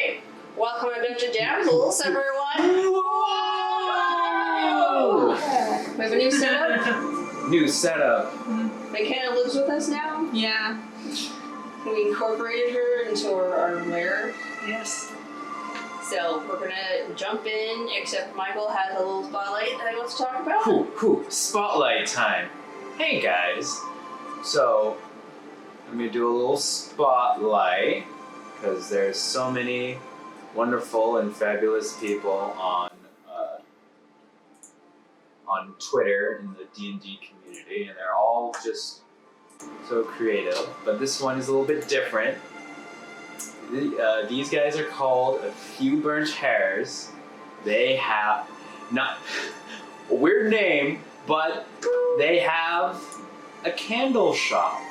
Alright, welcome back to Damsels, everyone! Whoa! We have a new setup. New setup. Mckenna lives with us now. Yeah. We incorporated her into our lair. Yes. So we're gonna jump in, except Michael has a little spotlight that he wants to talk about. Spotlight time. Hey guys. So, I'm gonna do a little spotlight because there's so many wonderful and fabulous people on Twitter in the D&D community, and they're all just so creative. But this one is a little bit different. These guys are called A Few Burnt Hairs. They have not a weird name, but they have a candle shop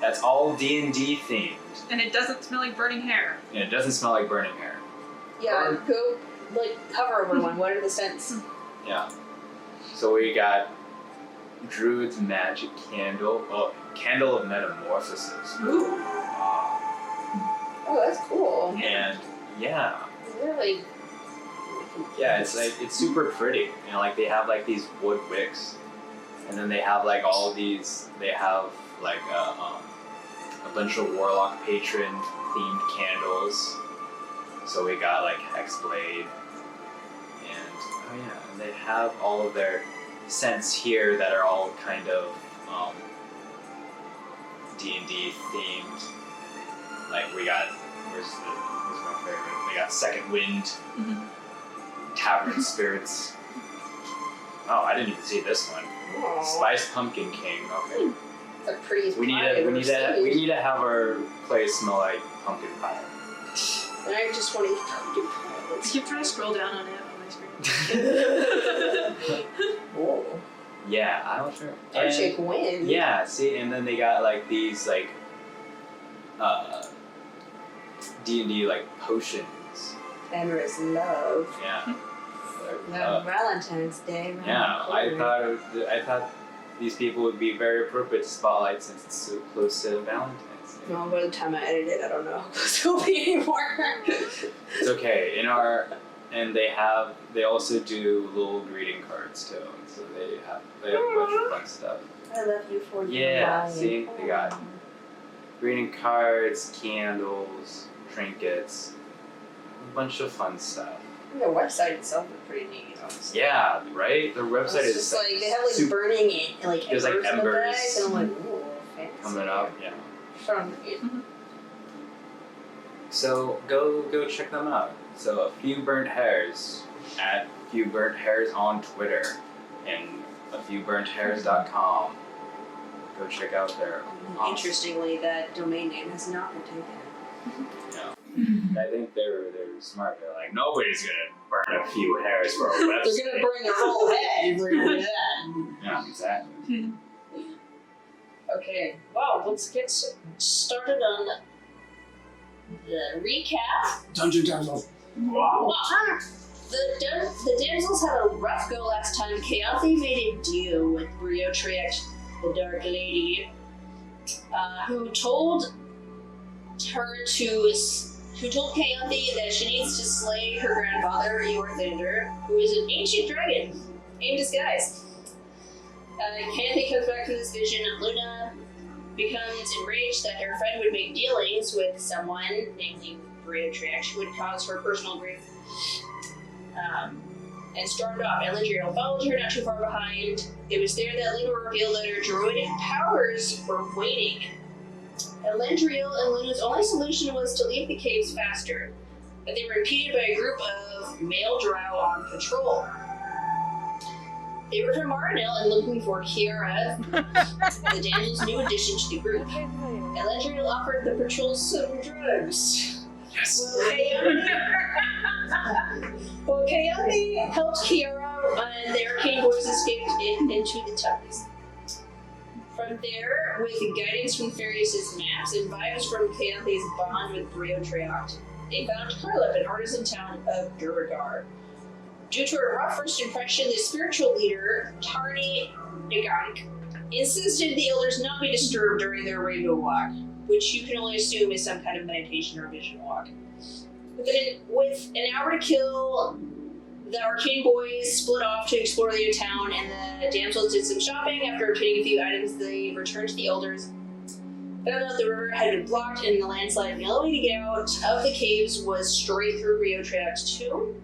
that's all D&D themed. And it doesn't smell like burning hair. And it doesn't smell like burning hair. Yeah, go, cover everyone. What are the scents? Yeah. So we got Druid's Magic Candle. Oh, Candle of Metamorphosis. Ooh. Oh, that's cool. And yeah. Really? Yeah, it's super pretty. You know, like they have like these wood wicks, and then they have like all these. They have like a bunch of Warlock Patron themed candles. So we got like Hexblade, and and they have all of their scents here that are all kind of D&D themed. Like we got where's my favorite? We got Second Wind, Tavern Spirits. Oh, I didn't even see this one. Aww. Spiced Pumpkin King. Okay. The prettiest We need to have our place smell like pumpkin pie. And I just want to eat pumpkin pie. I keep trying to scroll down on it on my screen. Whoa. Yeah, I'm not sure. Archaic Wind. Yeah, see, and then they got like these like D&D like potions. Amorous love. Yeah. Valentine's Day. Yeah, I thought these people would be very appropriate to spotlight since it's so close to Valentine's Day. Well, by the time I edit it, I don't know how close it'll be anymore. It's okay. They also do little greeting cards too. So they have a bunch of fun stuff. I love you for you. Yeah, see, they got greeting cards, candles, trinkets, a bunch of fun stuff. Their website itself is pretty neat, honestly. Yeah, right? Their website is just like they have like burning it, like there's like embers in the embers bags, and I'm like, ooh, fancy. coming up, yeah. From it. So go check them out. So A Few Burnt Hairs at Few Burnt Hairs on Twitter and afewburnthairs.com. Go check out their Interestingly, that domain name has not been taken. Yeah. I think they're smart. They're like, nobody's gonna burn a few hairs for a website. They're gonna burn their whole head if we're gonna do that. Yeah, exactly. Okay, well, let's get started on the recap. Dungeon Damsels. Wow. The Damsels had a rough go last time. Keyanthi made a deal with Briotriact, the Dark Lady, who told Keyanthi that she needs to slay her grandfather, Ellendriel, who is an ancient dragon in disguise. Keyanthi comes back from this vision. Luna becomes enraged that her friend would make dealings with someone, namely Briotriact, who would cause her personal grief, and stormed off. Ellendriel followed her not too far behind. It was there that Luna revealed that her druidic powers were waning. Ellendriel and Luna's only solution was to leave the caves faster, but they were impeded by a group of male drow on patrol. They were from Marinel and looking for Ciara, the damsel's new addition to the group. Ellendriel offered the patrol some drugs. Yes. Well, Keyanthi helped Ciara, and the arcane voice escaped into the tunnels. From there, with guidance from Farius' maps and vibes from Keyanthi's bond with Briotriact, they found Harlip, an artisan town of Duragar. Due to a rough first impression, the spiritual leader, Tarni Nagank, insisted the elders not be disturbed during their rainbow walk, which you can only assume is some kind of meditation or vision walk. With an hour to kill, the Arcane boys split off to explore the town, and the damsels did some shopping. After obtaining a few items, they returned to the elders. Found out the river had been blocked in the landslide, and the only way to get out of the caves was straight through Rio Tract 2.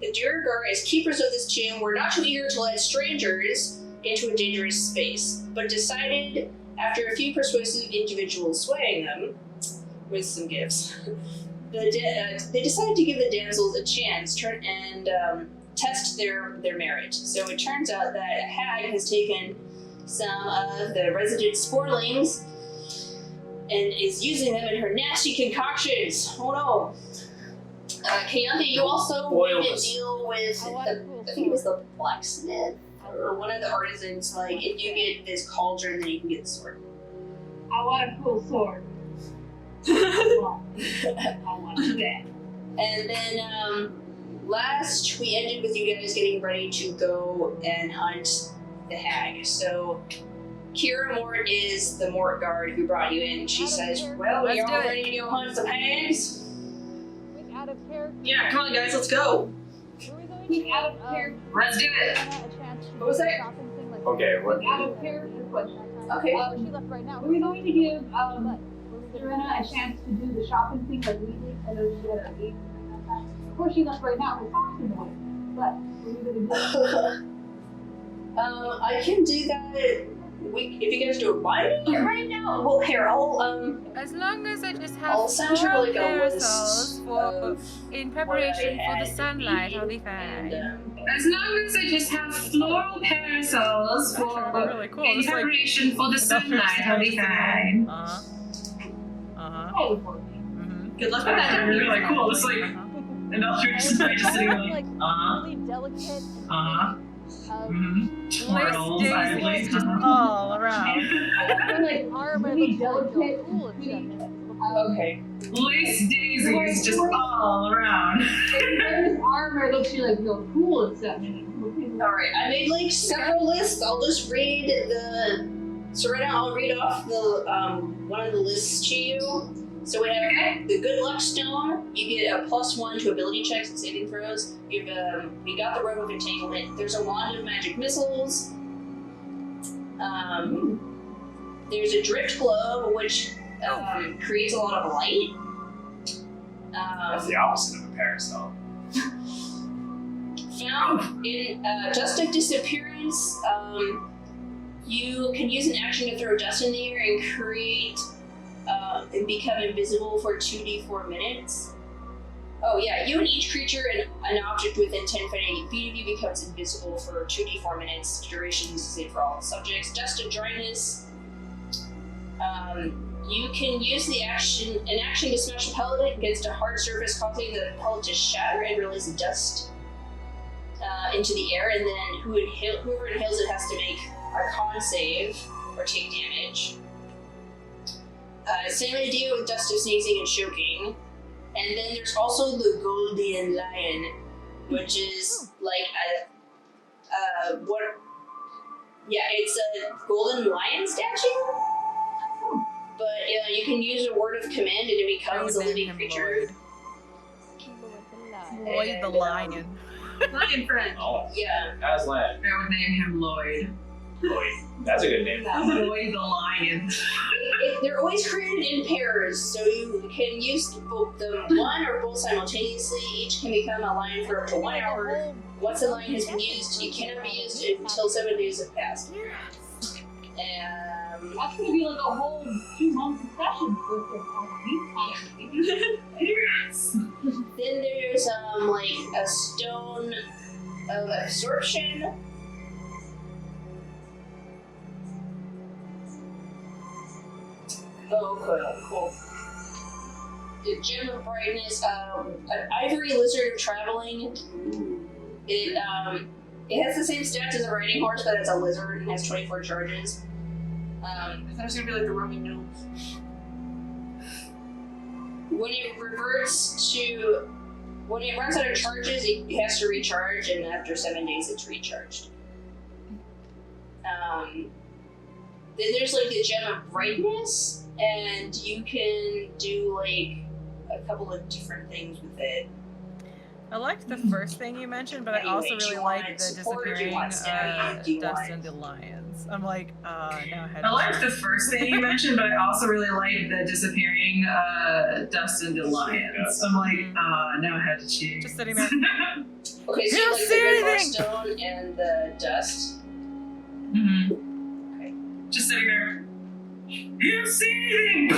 The Duergar, as keepers of this tomb, were not too eager to let strangers into a dangerous space, but decided, after a few persuasive individuals swaying them with some gifts, they decided to give the damsels a chance and test their merit. So it turns out that a hag has taken some of the resident sporelings and is using them in her nasty concoctions. Oh no. Keyanthi, you also made a deal with, I think it was the blacksmith or one of the artisans, like, if you get this cauldron, then you can get the sword. I want a cool sword. I want that. And then last we ended with you guys getting ready to go and hunt the hag. So Kirra-Moort is the Mort guard who brought you in. She says, well, Let's you're do all it. ready to go hunt some hags? Out of character. Yeah, come on, guys, let's go. Out of character. Let's do it. What was that? Okay, what? Out of character question. Okay. She left right now. We're going to give Serena a chance to do the shopping thing like we did. I know she had a game. Of course, she left right now. We're talking about it. But what are you going to do? I can do that. If you guys do it by me right now, well, here, As long as I just have I'll send you floral like a parasols list for of in what I preparation for had the sunlight, to I'll be eat, fine. and, As long as I just have floral parasols That's actually really cool. in It's like preparation for the sunlight, I'll be fine. Hey, for me. Mm-hmm. Good luck with that. You're like, cool. It's like, and Eldridge is like just sitting there like, Really delicate. Twirls, I Lace like, daisies just all around. I feel like Armor really looks like delicate. cool and Really, stuff. okay. Lace daisies just all around. This armor looks like real cool and stuff. Alright, I made like several lists. I'll just read I'll read off the one of the lists to you. So we have the Good Luck Stone. You get a +1 to ability checks and saving throws. We got the Robe of Entanglement. There's a Wand of Magic Missiles. There's a Drift Globe, which creates a lot of light. That's the opposite of a parasol. Found in Dust of Disappearance, you can use an action to throw dust in the air and create and become invisible for 2d4 minutes. Oh yeah, you and each creature and an object within 10 feet of you becomes invisible for 2d4 minutes. Duration is the same for all subjects. Dust of Dryness. You can use an action to smash a pellet against a hard surface, causing the pellet to shatter and release dust into the air, and then whoever inhales it has to make a con save or take damage. Same idea with Dust of Sneezing and Choking. And then there's also the Golden Lion, which is like it's a golden lion statue. But you can use a word of command and it becomes a living creature. Lloyd the lion. Lion friend. Oh, Yeah. Aslan. I would name him Lloyd. Lloyd. That's a good name. Lloyd the lion. They're always created in pairs, so you can use both them one or both simultaneously. Each can become a lion for up to 1 hour. Once a lion has been used, it cannot be used until 7 days have passed. That's gonna be like a whole 2 months of sessions with this. Then there's like a stone of absorption. Oh, cool. The Gem of Brightness, an ivory lizard of traveling. It has the same stats as a riding horse, but it's a lizard and has 24 charges. I thought it was gonna be like the Roman gnomes. When it runs out of charges, it has to recharge, and after 7 days, it's recharged. Then there's like the Gem of Brightness, and you can do like a a couple of different things with it. I liked the first thing you mentioned, but I also Anyway, do really you liked want the support or do you disappearing want standing? Do you dust want- and the lions. I'm like, now I had I to liked the choose. first thing you mentioned, but I also really liked the disappearing dust into lions. I'm like, now I had to choose. Just sitting there. Okay, so You you don't like the see red anything! stone and the dust. Mm-hmm. Okay. Just sitting there. You don't see anything!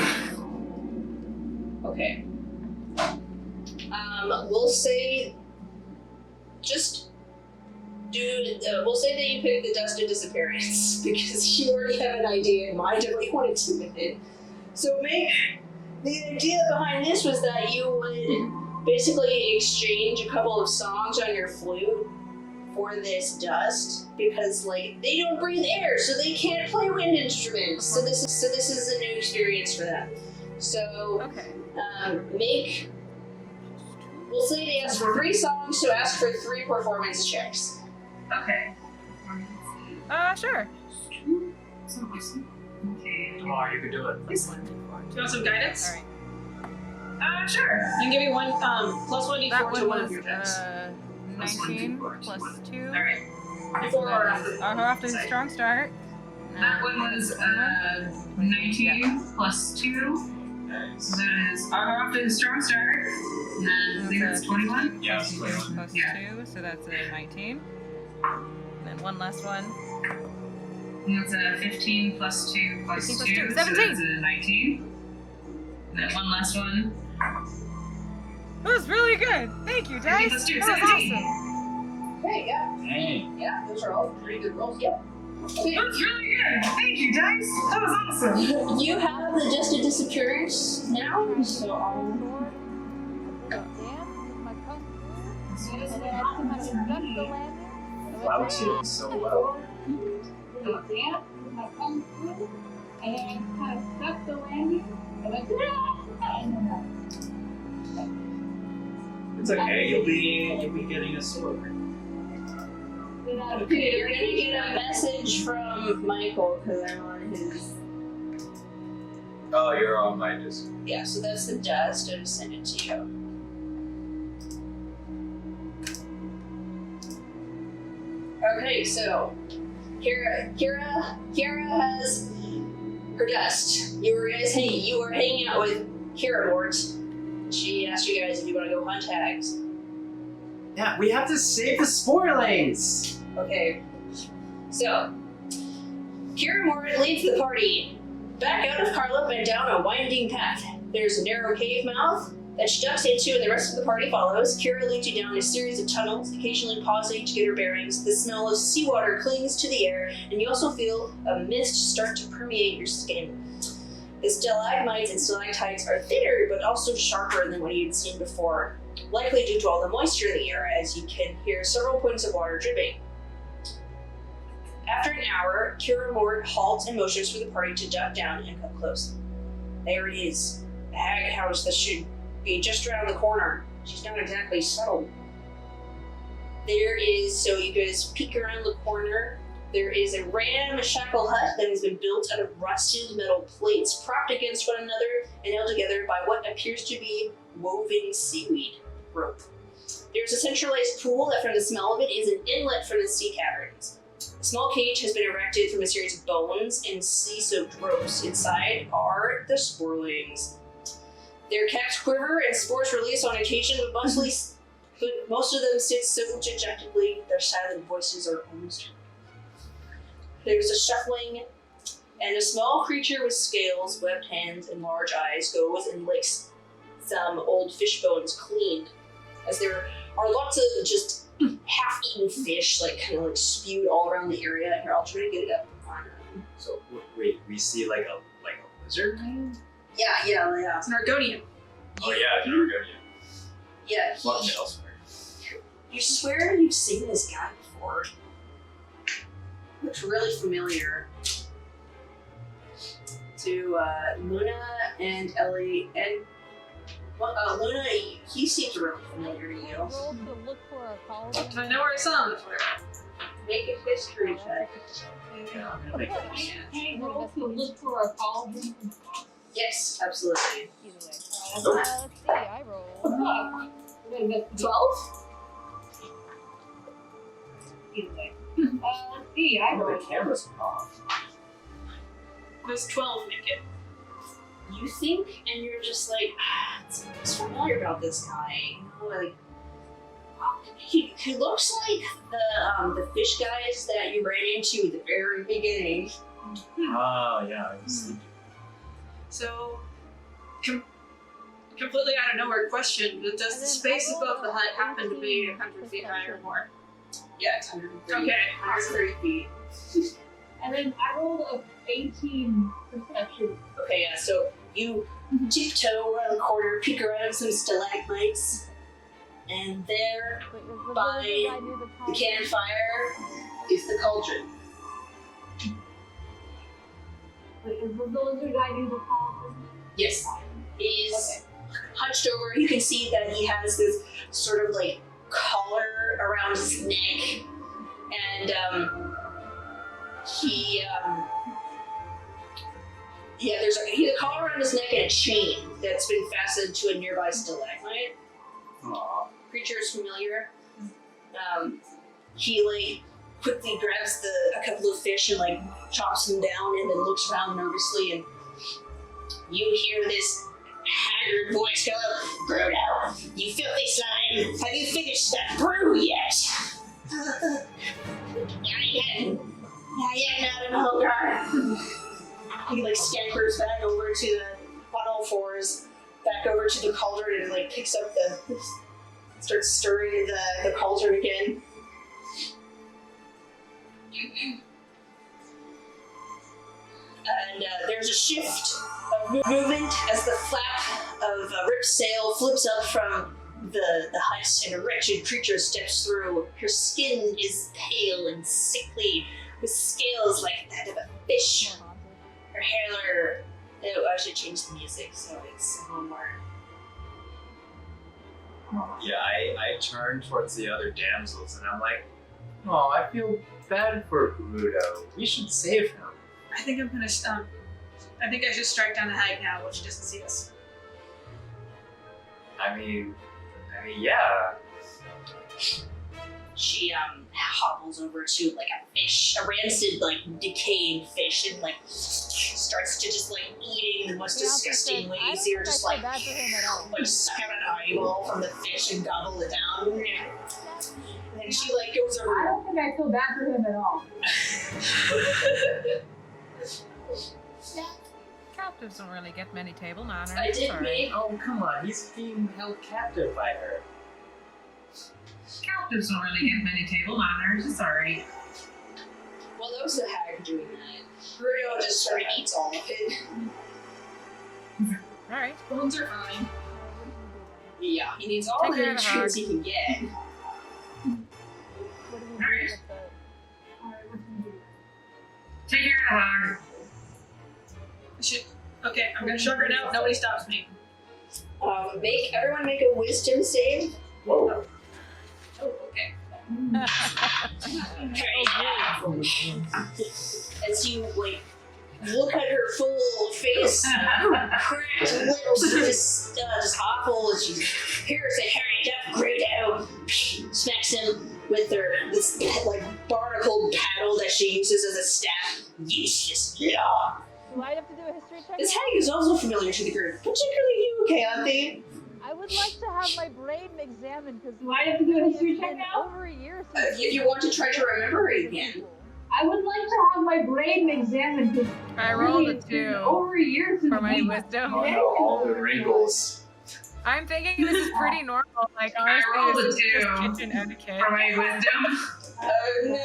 Okay. We'll say, just do. We'll say that you pick the dust and disappearance because you already have an idea in mind of what you wanted to with it. So the idea behind this was that you would basically exchange a couple of songs on your flute for this dust because like they don't breathe air, so they can't play wind instruments. So this is a new experience for them. So Okay. we'll say they ask for 3 songs, so ask for 3 performance checks. Okay. Sure. Okay. Come on, you can do it. This one. Do you want some guidance? Alright. Sure. I can give you one +1d4 That to one one of was your checks. 19 plus 2. Alright. Before or after? Or off to a strong start. That one was 19 plus 2. Nice. So that is off to a strong start. And then I think that's 21. Yeah, it's 21. Plus Yeah. 2, so that's a 19. And then one last one. And that's a 15 plus 2 plus 15 plus 2. 2, So 17. that's a 19. And then one last one. That was really good. Thank you, 15 Dice. plus 2, That was 17. awesome. Okay, yeah. Dang. Yeah, those are all pretty good rolls. Yep. Okay. That's really good. Thank you, Dice. That was awesome. You have the dust and disappearance now, so Dance with my kung fu, and then I kind of duck the landing. Cloud shooting so well. Dance with my kung fu, and then kind of stuck the landing. I went, and then It's okay. You'll be getting a sword. okay, you're gonna get a message from Michael because I'm on his. Oh, you're on my disc. Yeah, so that's the dust. I just sent it to you. Okay, so Kira has her dust. You were hanging out with Kirra-Moort. She asked you guys if you want to go hunt hags. Yeah, we have to save the sporelings! Okay, so Kirra-Moort leads the party back out of Carlup and down a winding path. There's a narrow cave mouth that she ducks into, and the rest of the party follows. Kira leads you down a series of tunnels, occasionally pausing to get her bearings. The smell of seawater clings to the air, and you also feel a mist start to permeate your skin. The stalagmites and stalactites are thinner, but also sharper than what you'd seen before, likely due to all the moisture in the air, as you can hear several points of water dripping. After an hour, Kirra-Moort halts and motions for the party to duck down and come close. There it is, the hag house that should be just around the corner. She's not exactly subtle. There is, so you guys peek around the corner, there is a ramshackle hut that has been built out of rusted metal plates propped against one another and held together by what appears to be woven seaweed rope. There's a centralized pool that from the smell of it is an inlet from the sea caverns. A small cage has been erected from a series of bones and sea-soaked ropes. Inside are the sporelings. Their caps quiver and spores release on occasion, but most of them sit so dejectedly their silent voices are almost heard. There's a shuffling, and a small creature with scales, webbed hands, and large eyes goes and licks some old fish bones clean, as there are lots of just half-eaten fish, like kind of like spewed all around the area. Here, I'll try to get it up on. So wait, we see like a lizard? Yeah. It's an Argonian. Oh yeah, you're good. Yeah. Fuck it elsewhere. You swear you've seen this guy before. Looks really familiar to Luna and Ellie. And Luna, he seems really familiar to you. Roll to look for a colony. I know where I saw him before. Make a history check. Yeah, I'm gonna make that. can I roll to look for a cauldron? Yes, absolutely. Either way. Let's see. I investigate. 12? Anyway. Let's see. I Oh, rolled the camera's off. Does 12 make it? You think, and you're just like, it's familiar about this guy. You know, like, he looks like the fish guys that you ran into at the very beginning. Oh, yeah, I was sleeping. So, completely out of nowhere question, but does the space above the hut happen to be 100 feet high or more? Yeah, it's 130. Okay. 130 feet. And then I rolled a 18 perception. Okay, yeah, so you tiptoe around the corner, peek around some stalagmites, and there, by the campfire, is the cauldron. Wait, is the lizard guy near the cauldron? Yes. He's hunched over. You can see that he has this sort of like collar around his neck, and there's a collar around his neck and a chain that's been fastened to a nearby stalagmite. Aw. Creature is familiar. He like quickly grabs a couple of fish and like chops them down, and then looks around nervously, and you hear this haggard voice go, "Bruno, you filthy slime! Have you finished that brew yet?" Not yet, Madam Hogar. He like scampers back over to on all fours, back over to the cauldron, and like picks up starts stirring the cauldron again. And there's a shift of movement as the flap of a ripped sail flips up from the hut, and a wretched creature steps through. Her skin is pale and sickly, with scales like that of a fish. Her hair, I should change the music so it's a little more. Yeah, I turned towards the other damsels and I'm like, oh, I feel bad for Bruno. We should save him. I think I'm gonna I think I should strike down the hag now while she doesn't see us. I mean, yeah. She hobbles over to like a fish, a rancid, like decaying fish, and like starts to just like eating the most disgusting ways. You're just like suck out an eyeball from the fish and gobble it down. And then she like goes I over. don't think I feel bad for him at all. Captives don't really get many table manners. I did Sorry. make. Oh, come on. He's being held captive by her. Captives don't really get many table manners. It's alright. Well, that was the hag doing that. Bruno just sort of eats all of it. Alright. Bones are fine. Yeah, he needs all Take the care of the nutrients hog. he can get. What do we do with the... Alright, what can we do? Take care of the hog. Okay, I'm gonna shrug her now. Nobody stops me. Everyone make a wisdom save. Whoa. Oh, okay. As you like look at her full face, cracked lips, just awful, and she's here say, "Hurry up, Grudo!" Smacks him with this like barnacled paddle that she uses as a staff. Useless law. Do I have to do a history check? This now? hag is also familiar to the group, particularly you, Keyanthi. I would like to have my brain examined because Do I have to do a history check been now? over a year since If you want to try to remember it again. I would like to have my brain examined because I rolled a it's 2 been over a year since for my we- wisdom. Oh no, all the wrinkles. I'm thinking this is pretty normal. Like, I rolled honestly, a this is just 2 kitchen etiquette. for my wisdom. No.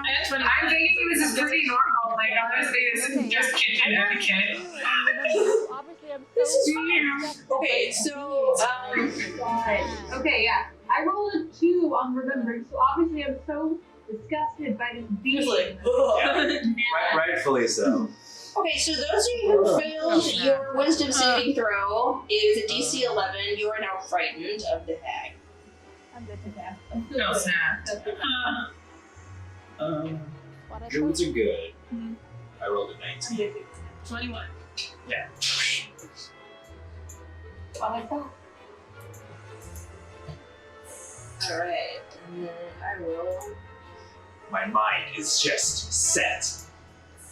That's funny. I'm thinking this is pretty normal. Like, honestly, this is just kitchen etiquette. Obviously, I'm so This is disgusted Okay, by so God. Okay, yeah. I rolled a 2 on remembering, so obviously I'm so disgusted by this being. just like, ugh. Yeah. Rightfully so. Okay, so those of you who failed your wisdom saving throw is a DC 11. You are now frightened of the hag. I'm good to death. No snap. What I Druids told are good. I rolled a 19. 21. Yeah. What I thought. Alright, and then I will. My mind is just set.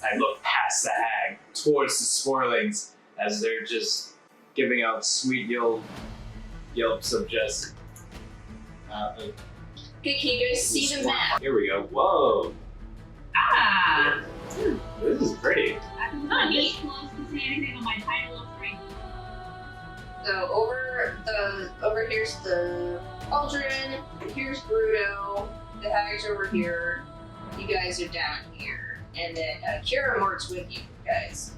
I look past the hag towards the Sporlings as they're just giving out sweet yelps of just. Okay, can you guys see the map? Here we go. Whoa. Ah! This is pretty. I'm not this close to see anything on my tiny little screen. So over here's the cauldron, here's Bruto, the hag's over here, you guys are down here, and then Kirra-Moort's with you guys.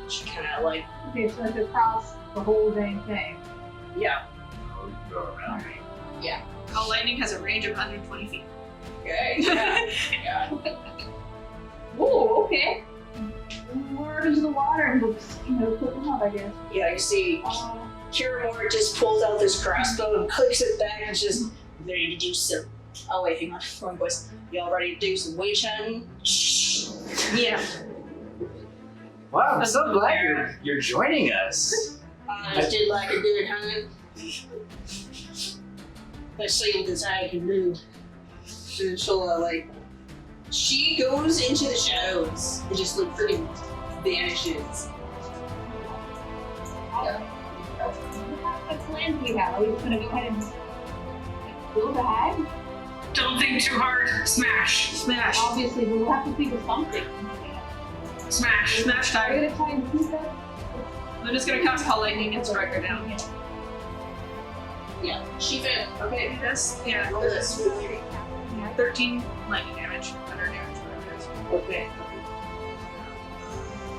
She kind of like, Okay, so it's across the whole dang thing. yeah, Oh, you go around. Call lightning has a range of 120 feet. okay, yeah. Whoa, okay. Where is the water and looks, put them up, I guess. Yeah, you see Kirra-Moort just pulls out this crossbow and clicks it back and just ready to do some. Oh wait, hang on, wrong voice. Y'all ready to do some witch hunting? Yeah. Wow, I'm so glad you're joining us. I just did like a good hunt. Let's see what this hag can do. And she'll she goes into the shadows and just freaking vanishes. The plans we have. Are we just gonna go ahead and kill the hag? Don't think too hard. Smash. Smash. Obviously, but we'll have to think of something. Smash. Smash Are time. we gonna try and keep that? I'm just gonna cast Call Lightning and strike her down. Yeah, she failed. Okay, This? Yeah. roll this. 13 lightning damage. Thunder damage, whatever it is. Okay.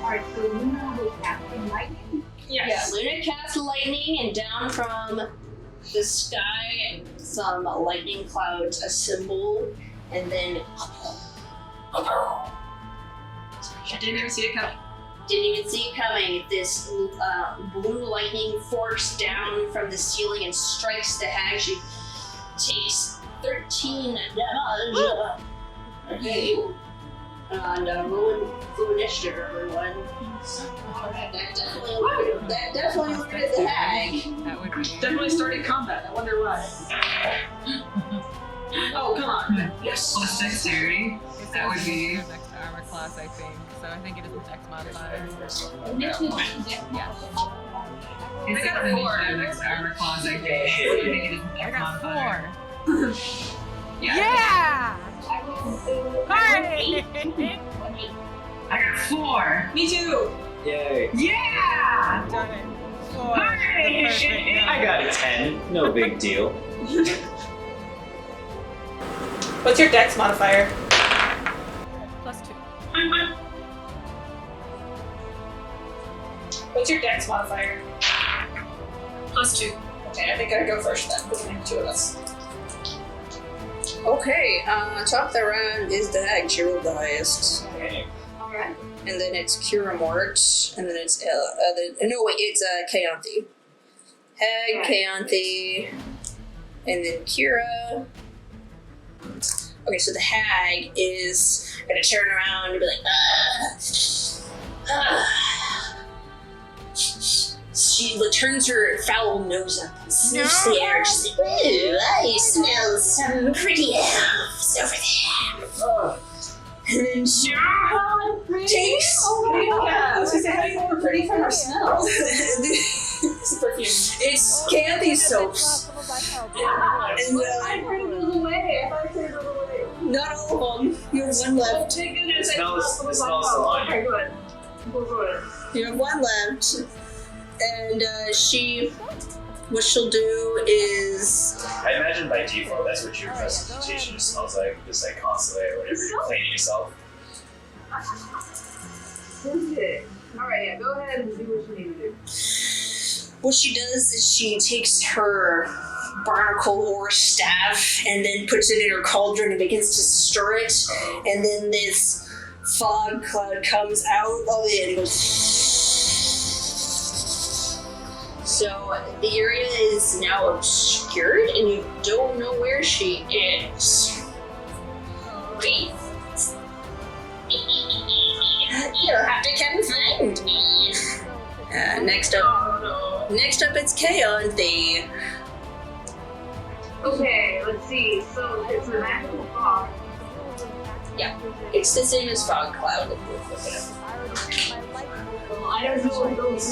Alright, so Luna was casting lightning. Yes. Yeah, Luna casts lightning, and down from the sky, some lightning clouds assemble, and then I didn't even see it coming. didn't even see it coming. This blue lightning forks down from the ceiling and strikes the hag. She takes 13 damage. Okay. And roll initiative, everyone. That definitely alerted the hag. That would be. Definitely started combat. I wonder why. Oh, come on. Yes. Plus dexterity. That would be. Next to armor class, I think. So I think it is a dex modifier. Initiative. Yes. It's I got an a 4. initiative next to armor class, I think. I think it is a I dex got modifier. 4. Yeah. Hi! I got 4. Me too. Yay. Yeah! Done it. 4. Hey! Perfect. I got a 10. No big deal. What's your dex modifier? Plus 2. What's your dex modifier? Plus 2. Okay, I think I go first then, because there's 2 of us. Okay, top of the round is the hag. She rolled the highest. Okay. Alright. And then it's Kirra-Moort, and then it's it's Keyanthi. Hag, Keyanthi, and then Kira. Okay, so the hag is gonna turn around and be like, She turns her foul nose up and sniffs the air. She's like, ooh, I smell some pretty elves over there. And then she takes. Yeah, I was gonna say, how do you know we're pretty from our smells? It's Perfume. Keyanthi soaps. And I heard it goes away. I thought it goes away. not all of them. You have one left. It smells salon. Okay, good. You have one left. And what she'll do is, I imagine by default that's what your presentation smells like, just like constantly or whatever you're cleaning yourself. Alright, yeah, go ahead and do what you need to do. what she does is she takes her barnacle or staff and then puts it in her cauldron and begins to stir it. And then this fog cloud comes out of it and goes. So the area is now obscured and you don't know where she is. Wait. You'll have to come find me. Next up it's Keyanthi. Okay, let's see. So it's a magical fog. It's the same as fog cloud if you look at it. Well, I don't know if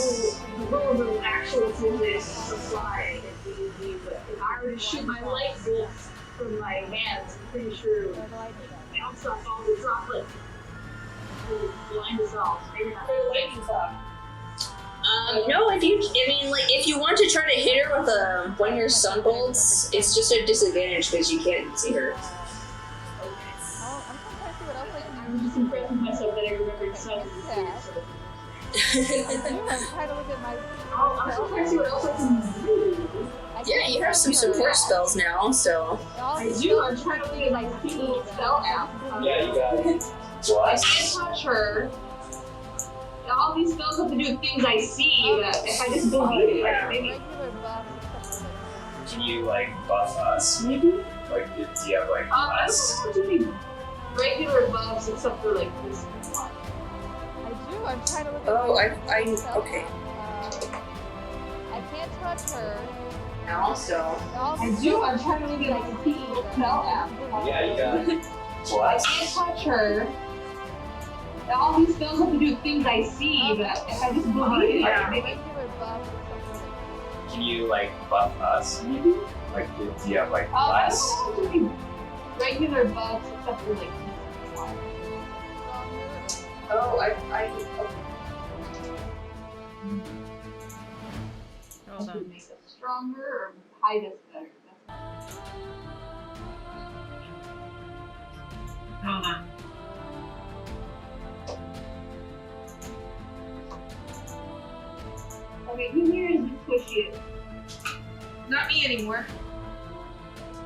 the rules of actual physics apply in D&D, but if I were to shoot my light bolt from my hands, I'm pretty sure it would bounce off all the droplets. It would blind us all. Maybe not. For the lightning fog. No, if you want to try to hit her with one of your sun bolts, it's just a disadvantage because you can't see her. I'm just impressed with myself that I remembered sun and I'm trying to look at my. I'm so trying to see what else I can do. Yeah, you have some support spells now, so. I do. I'm trying to think of my little spell app. Yeah, you got it. I What? can't touch her. All these spells have to do with things I see. That if I just believe it, like, maybe. Regular buff. Can you like buff us? Maybe. Like, do you have like I less? don't know if there's any regular buffs except for like this one. I do. I'm trying to look at. Oh, my okay. I can't touch her. Also. I do. I'm trying to look at my little spell app. Yeah, you got it. I What? can't touch her. All these spells have to do with things I see, but if I just believe it, maybe. Regular buff. Can you like buff us? Maybe. Like, do you have like I less? don't know if there's any regular buffs except for like this one. Oh, Hold Could on. make us stronger or hide us better. Hold on. Okay, who here is the squishiest? Not me anymore.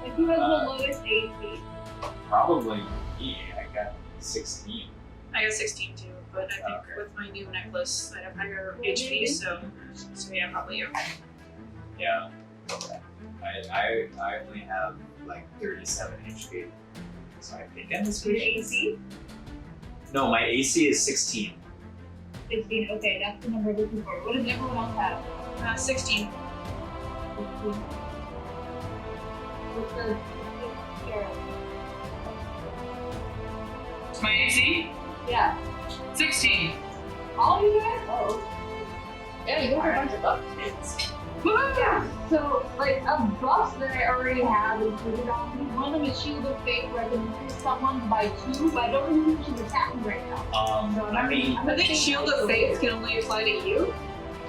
Like who has the lowest AC? Probably me. I got 16. I got 16 too, but I think Okay. with my new necklace, I have higher HP, so yeah, probably you. Yeah. I only have like 37 HP. So I think I'm Your AC? No, my AC is 16. 16. Okay, that's the number I'm looking for. What does everyone else have? 16. What's the Ciara? My AC? Yeah. 16. All of you guys? Oh. yeah, you got a bunch of buffs. Yeah. So, like, of buffs that I already have included on me, one of them is Shield of Faith, where I can increase someone by 2, but I don't know who she's attacking right now. I mean, I think Shield of Faith can only apply to you.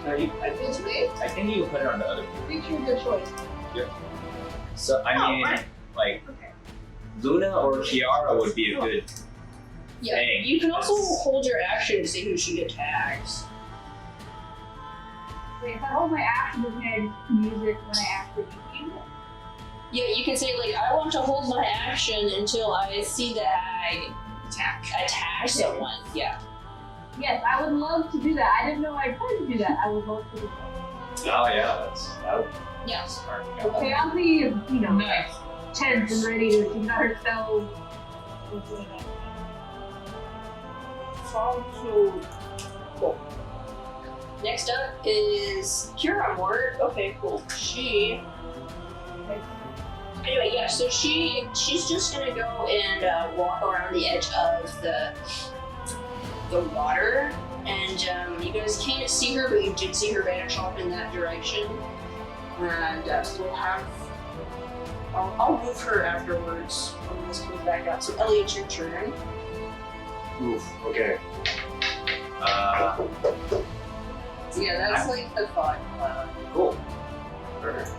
no, I Shield of Faith? think you can put it on the other people. Creature of your choice. So I mean, right. like Okay. Luna or Kiara would be a good Yeah, thing. you can also hold your action to see who she attacks. Wait, if I hold my action, then I use it when I actually need it. Yeah, you can say like, I want to hold my action until I see the hag attack someone. Yeah. Yes, I would love to do that. I didn't know I could do that. I would love to do that. Oh yeah, that would Yeah. be smart. Keyanthi is, you know, Nice. tense and ready to, she's got her spells. Cool. Next up is Kirra-Moort. Okay, cool. Anyway, yeah, so she's just gonna go and walk around the edge of the water, and you guys can't see her, but you did see her vanish off in that direction. And we'll have. I'll move her afterwards when this comes back out. So Ellie, it's your turn. Oof. Okay. So yeah, that's like the thought. Cool. Perfect.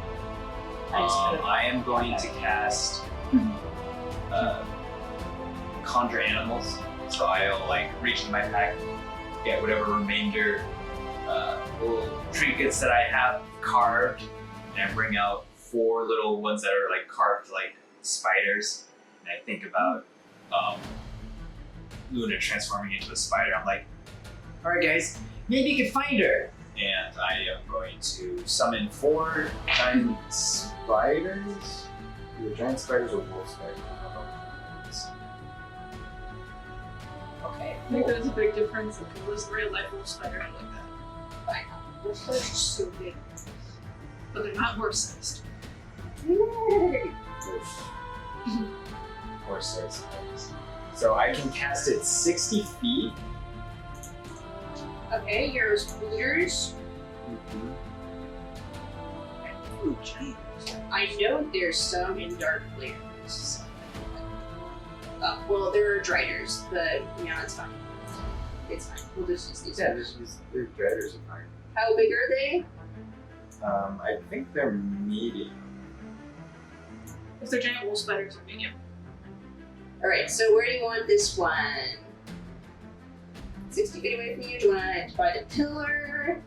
I just put it- I am going to cast conjure animals. So I'll like reach in my pack, get whatever remainder little trinkets that I have carved, and I bring out 4 little ones that are like carved like spiders. And I think about Luna transforming into a spider. I'm like, all right, guys, maybe you can find her. And I am going to summon 4 giant spiders. Either giant spiders or wolf spiders. I don't know. Okay. I think there's a big difference if it was real life wolf spider. I like that. Wolf spiders are so big. But they're not horse sized. Of course there's things. So I can cast it 60 feet. Okay, here's looters. Ooh, giant. I know there's some in dark players. Well, there are driders, but yeah, it's fine. It's fine. We'll just use these. Yeah, their dreaders are fine. How big are they? I think they're medium. If they're giant wolf spiders, they're medium. Alright, so where do you want this one? 60 feet away from you? Do you want it by the pillar?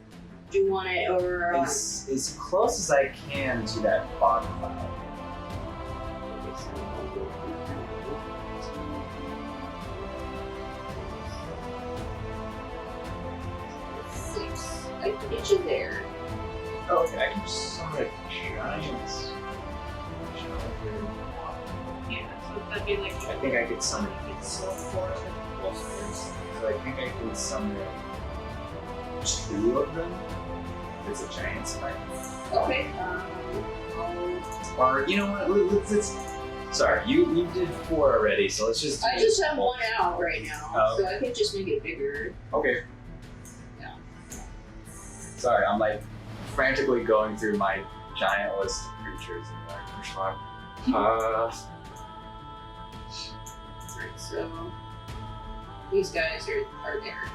Do you want it over As close as I can to that fog cloud. Six. I can get you there. Oh, okay, I can summon giants. Yeah, so that'd be like. I think I could summon so I think I could summon 2 of them. There's a giant spider. Okay. Or you know what? Let's sorry, you did 4 already, so let's just. I just have one out right now, Oh. so I could just make it bigger. Okay. Yeah. Sorry, I'm like frantically going through my giant list of creatures and like which one. Right, so these guys are there.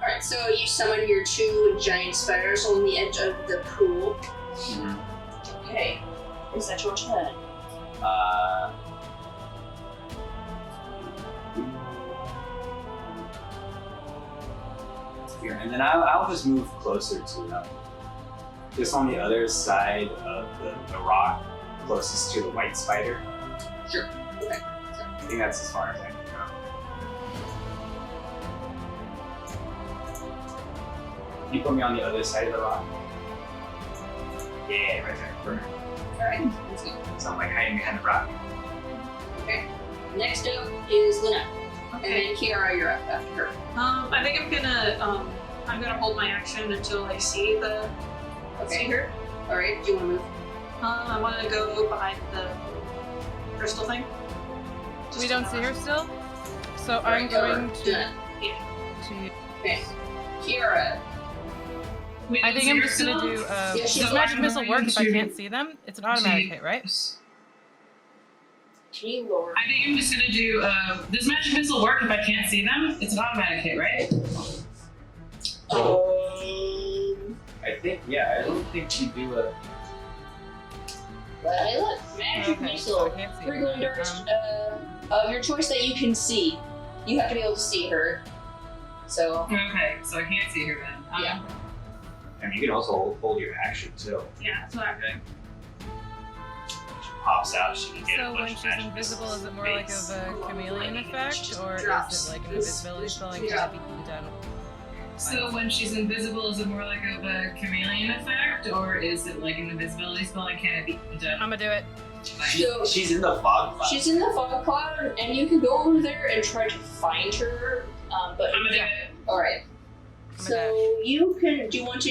Alright, so you summon your 2 giant spiders on the edge of the pool. Okay. Is that your turn? Here, and then I'll just move closer to them. Just on the other side of the rock, closest to the white spider. Sure. Okay. I think that's as far as I can go. Can you put me on the other side of the rock? Yeah, right there. Perfect. Alright, let's go. So I'm like hiding behind the rock. Okay. Next up is Luna. Okay. And then Kiara, you're up after her. I think I'm gonna hold my action until I see the. Okay. See her. Alright, do you want to move? I want to go behind the crystal thing. We don't see her still? So Alright, I'm going over. to. Done. to Okay. Kiara. We I don't think see I'm her just gonna still? do. Yeah, she's Does so magic I'm missile going work if I to- can't see them? It's an automatic hit, right? Can you lower? I think I'm just gonna do, does magic missile work if I can't see them? It's an automatic hit, right? I think, yeah, I don't think you do a. But I let magic Okay, so missile. I can't see Three her. going darts. Of your choice that you can see. You have to be able to see her. So Okay, so I can't see her then. Yeah. And you can also hold your action too. Yeah, that's what I'm doing. She pops out, she can get a So bunch when of she's magic invisible, missiles is it in more like base. of a chameleon effect, or drops. is it like an This- invisibility spell and this can it be done? So when she's invisible, is it more like of a chameleon effect, or is it like an invisibility spell and can it be done? I'm gonna do it. So She's in the fog cloud. she's in the fog cloud, and you can go over there and try to find her. But I'm gonna do Yeah. it. all right. I'm So gonna you can. Do you want to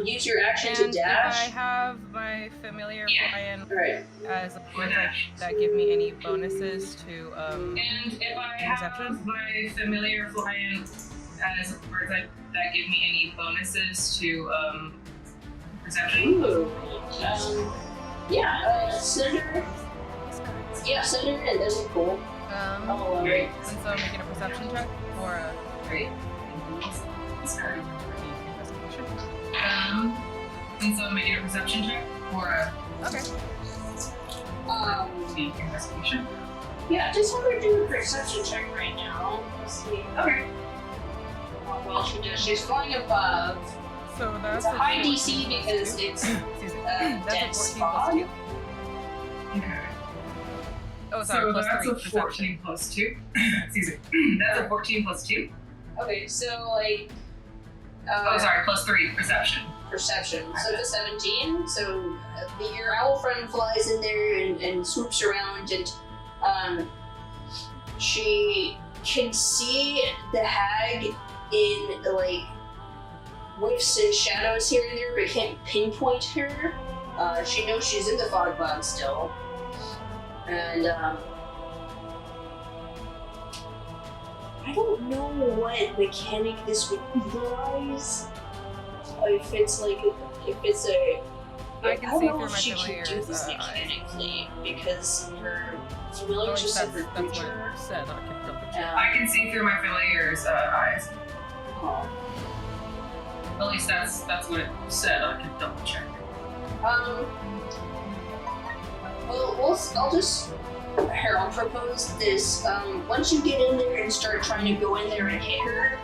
use your action And to dash? if I have my familiar Yeah. fly-in All right. as a Or dash. that give me any bonuses to And if I have Perception? my familiar fly-in as words that give me any bonuses to perception. Ooh. Yeah. Cinder. Yeah, Cinder, and those are cool. Oh, Great. and so I'm making a perception check or a Great. Sorry. investigation. And so I'm making a perception check or a Okay. investigation. Yeah, just have her do a perception check right now. Let's see. Okay. Well, she does. She's flying above. So that's It's a high DC because it's Excuse me. dense That's a 14 plus fog. 2. Okay. Oh, sorry, So plus that's 3 a perception. 14 plus 2. Excuse me. That's a 14 plus 2. Okay, so like. Oh, sorry, plus 3 perception. Perception. So it's a 17. So your owl friend flies in there and swoops around, and she can see the hag in like whiffs and shadows here and there, but can't pinpoint her. She knows she's in the fog cloud still. And, I don't know what mechanic this would utilize. If it's like, if it's a... I can don't see know through if my she can do familiar's this eyes. mechanically, because her Or familiar at least just said her that's creature. what it said. I can double check. I can see through my familiar's eyes. Oh. At least that's what it said. I can double check. Well, I'll just Harold propose this. Once you get in there and start trying to go in there and hit her,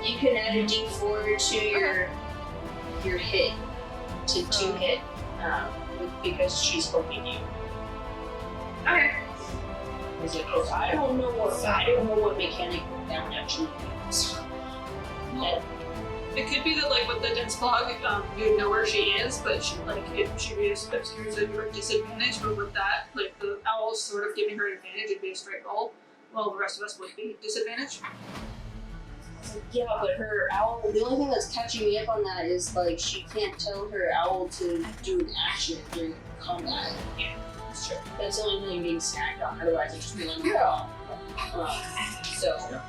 you can add a D4 to your hit to hit, because she's hoping you. Okay. I don't know what mechanic that would actually use. It could be that, like, with the dense fog, you know where she is, but she, like, if she obscures it, you're at disadvantage. But with that, like, the owl's sort of giving her an advantage, it'd be a straight roll, while the rest of us would be disadvantaged. Yeah, but her owl, the only thing that's catching me up on that is, like, she can't tell her owl to do an action during combat. Yeah, that's true. That's the only thing being snagged on, otherwise it's just be like, yeah. So,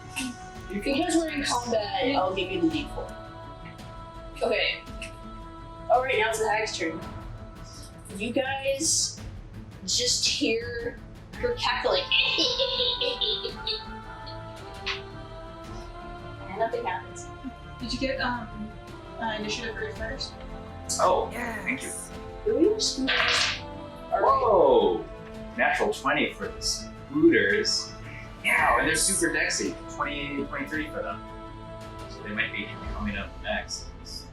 because we're in combat, I'll give you the D4. Okay. Alright, now it's the hag's turn. You guys just hear her cackling. And nothing happens. Did you get initiative for your first? Oh, Yes. thank you. Ooh, smooth. Alright. Whoa! Natural 20 for the Spooters. Yeah, and they're super dexy. 20, 23 for them. So they might be coming up next.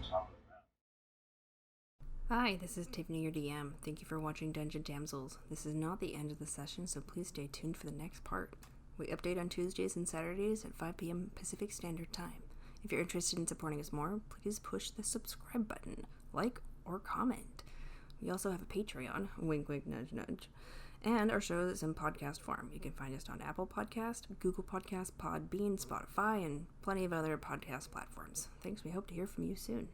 Top of that. Hi, this is Tiffany, your DM. Thank you for watching Dungeon Damsels. This is not the end of the session, so please stay tuned for the next part. We update on Tuesdays and Saturdays at 5 p.m. Pacific Standard Time. If you're interested in supporting us more, please push the subscribe button, like, or comment. We also have a Patreon, wink wink nudge nudge, and our show is in podcast form. You can find us on Apple Podcast, Google Podcast, Podbean, Spotify, and plenty of other podcast platforms. Thanks, we hope to hear from you soon.